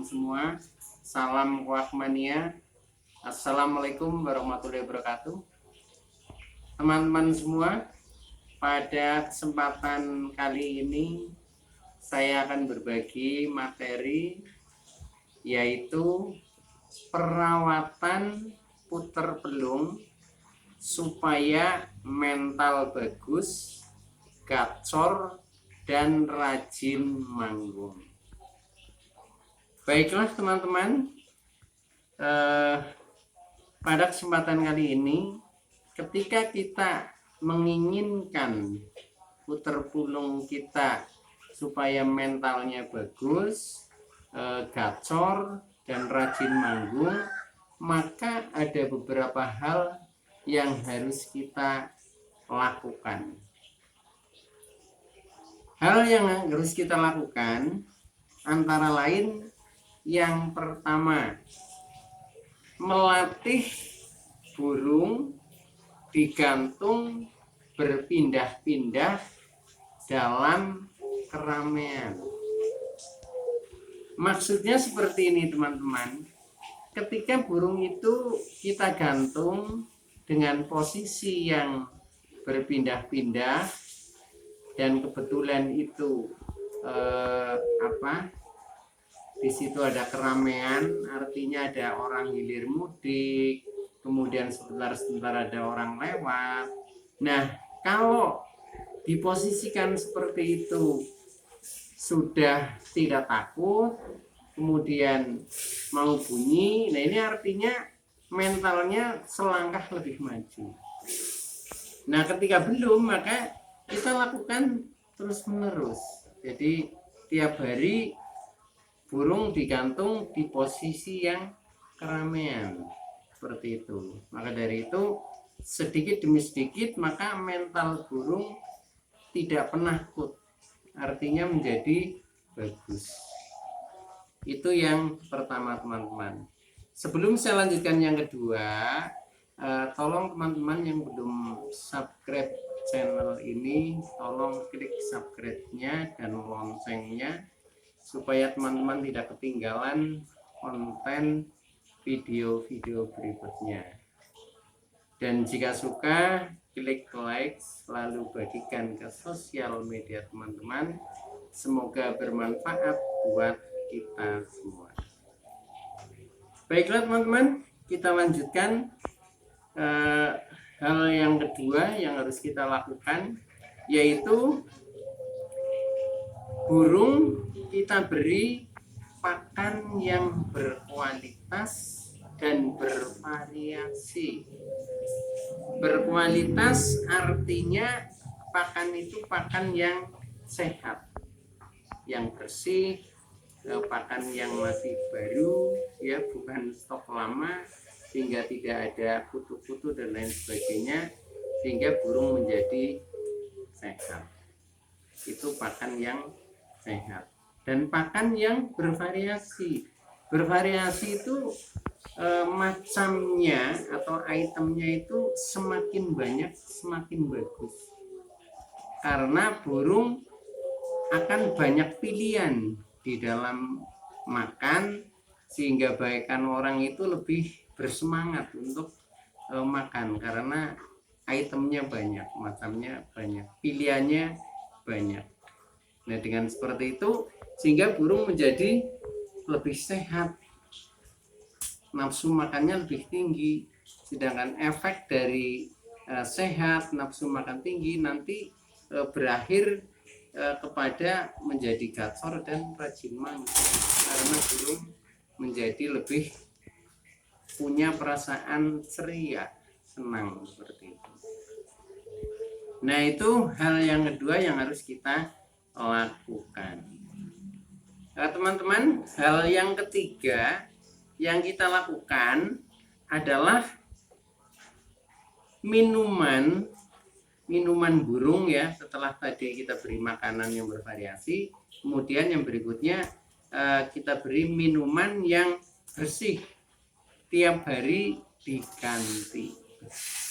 teman-teman semua. Salam Wahmania. Assalamualaikum warahmatullahi wabarakatuh. Teman-teman semua, pada kesempatan kali ini saya akan berbagi materi yaitu perawatan puter pelung supaya mental bagus, gacor, dan rajin manggung. Baiklah teman-teman, pada kesempatan kali ini ketika kita menginginkan puter pelung kita supaya mentalnya bagus, gacor, dan rajin manggung, maka ada beberapa hal yang harus kita lakukan. Hal yang harus kita lakukan antara lain yang pertama, melatih burung digantung berpindah-pindah dalam keramaian. Maksudnya seperti ini teman-teman. Ketika burung itu kita gantung dengan posisi yang berpindah-pindah dan kebetulan itu di situ ada keramaian, artinya ada orang hilir mudik, kemudian sebentar ada orang lewat. Nah, kalau diposisikan seperti itu sudah tidak takut, kemudian mau bunyi, nah ini artinya mentalnya selangkah lebih maju. Nah, ketika belum, maka kita lakukan terus menerus. Jadi tiap hari burung digantung di posisi yang keramaian seperti itu. Maka dari itu sedikit demi sedikit maka mental burung tidak penakut, artinya menjadi bagus. Itu yang pertama teman-teman. Sebelum saya lanjutkan yang kedua, tolong teman-teman yang belum subscribe channel ini, tolong klik subscribe-nya dan loncengnya supaya teman-teman tidak ketinggalan konten video-video berikutnya. Dan jika suka, klik like, lalu bagikan ke sosial media teman-teman. Semoga bermanfaat buat kita semua. Baiklah teman-teman, kita lanjutkan. Hal yang kedua yang harus kita lakukan yaitu burung kita beri pakan yang berkualitas dan bervariasi. Berkualitas artinya pakan itu pakan yang sehat, yang bersih, pakan yang masih baru, ya, bukan stok lama, sehingga tidak ada kutu-kutu dan lain sebagainya, sehingga burung menjadi sehat. Itu pakan yang sehat. Dan pakan yang bervariasi. Bervariasi itu macamnya atau itemnya itu semakin banyak semakin bagus. Karena burung akan banyak pilihan di dalam makan, sehingga baikkan orang itu lebih bersemangat untuk makan karena itemnya banyak, macamnya banyak, pilihannya banyak. Nah, dengan seperti itu sehingga burung menjadi lebih sehat, nafsu makannya lebih tinggi. Sedangkan efek dari sehat, nafsu makan tinggi nanti berakhir kepada menjadi gacor dan rajin manggung, karena burung menjadi lebih punya perasaan ceria, senang seperti itu. Nah, itu hal yang kedua yang harus kita lakukan. Nah, teman-teman, hal yang ketiga yang kita lakukan adalah minuman burung, ya. Setelah tadi kita beri makanan yang bervariasi, kemudian yang berikutnya kita beri minuman yang bersih, tiap hari diganti.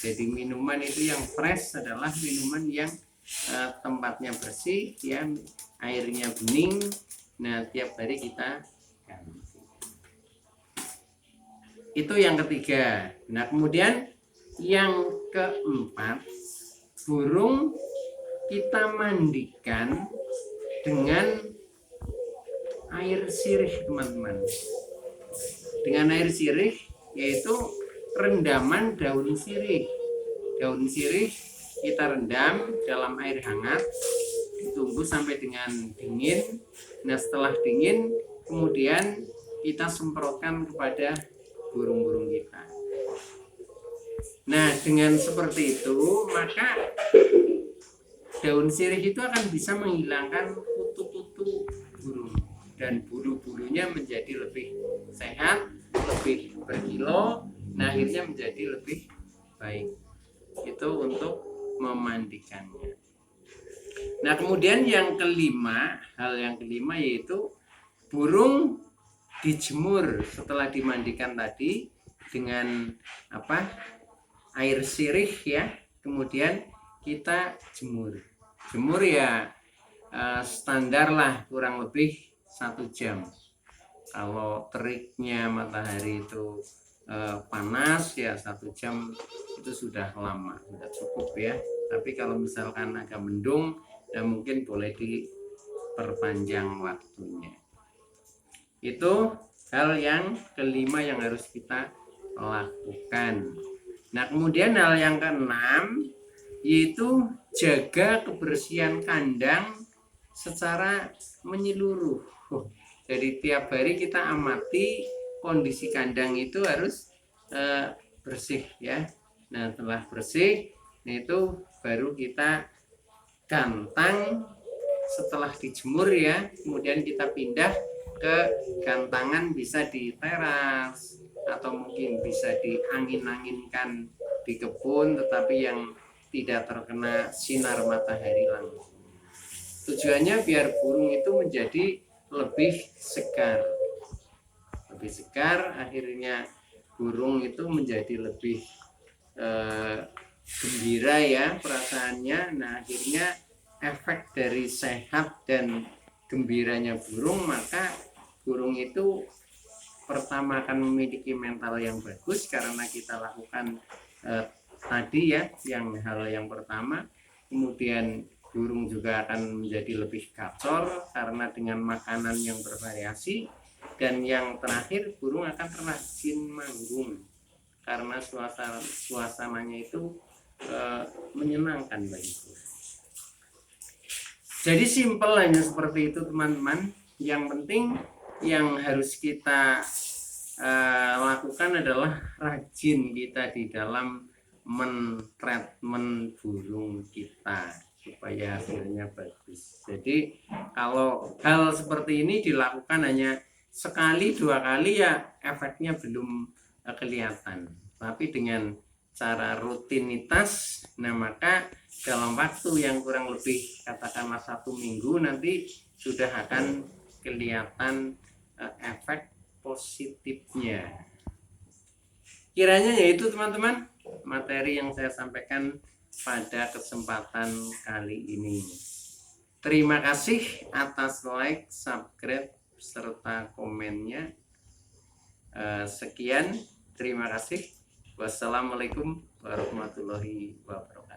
Jadi minuman itu yang fresh adalah minuman yang tempatnya bersih, ya, airnya bening. Nah, tiap hari kita ganti. Itu yang ketiga. Nah, kemudian yang keempat, burung kita mandikan dengan air sirih, teman-teman. Dengan air sirih, yaitu rendaman daun sirih. Daun sirih kita rendam dalam air hangat, tunggu sampai dengan dingin. Nah, setelah dingin, kemudian kita semprotkan kepada burung-burung kita. Nah, dengan seperti itu, maka daun sirih itu akan bisa menghilangkan kutu-kutu burung dan bulu-bulunya menjadi lebih sehat, lebih berkilau, nah akhirnya menjadi lebih baik. Itu untuk memandikannya. Nah, kemudian yang kelima, hal yang kelima yaitu burung dijemur setelah dimandikan tadi dengan air sirih ya, kemudian kita jemur ya standar lah kurang lebih 1 jam. Kalau teriknya matahari itu panas ya 1 jam itu sudah lama, sudah cukup ya. Tapi kalau misalkan agak mendung, ya mungkin boleh diperpanjang waktunya. Itu hal yang kelima yang harus kita lakukan. Nah, kemudian hal yang keenam yaitu jaga kebersihan kandang secara menyeluruh. Jadi tiap hari kita amati kondisi kandang itu harus bersih ya. Nah, setelah bersih, itu baru kita gantang. Setelah dijemur ya, kemudian kita pindah ke gantangan, bisa di teras atau mungkin bisa diangin-anginkan di kebun, tetapi yang tidak terkena sinar matahari langsung. Tujuannya biar burung itu menjadi lebih segar. Lebih segar, akhirnya burung itu menjadi lebih gembira ya perasaannya. Nah, akhirnya efek dari sehat dan gembiranya burung, maka burung itu pertama akan memiliki mental yang bagus karena kita lakukan tadi ya, yang hal yang pertama. Kemudian burung juga akan menjadi lebih gacor karena dengan makanan yang bervariasi. Dan yang terakhir, burung akan rajin manggung karena suasananya itu menyenangkan bagi burung. Jadi simpel hanya seperti itu teman-teman. Yang penting yang harus kita lakukan adalah rajin kita di dalam mentreatment burung kita supaya hasilnya bagus. Jadi kalau hal seperti ini dilakukan hanya sekali 2 kali ya efeknya belum kelihatan. Tapi dengan cara rutinitas, nah maka dalam waktu yang kurang lebih katakanlah 1 minggu nanti sudah akan kelihatan efek positifnya. Kiranya yaitu teman-teman materi yang saya sampaikan pada kesempatan kali ini. Terima kasih atas like, subscribe, serta komennya. Sekian, terima kasih. Wassalamualaikum warahmatullahi wabarakatuh.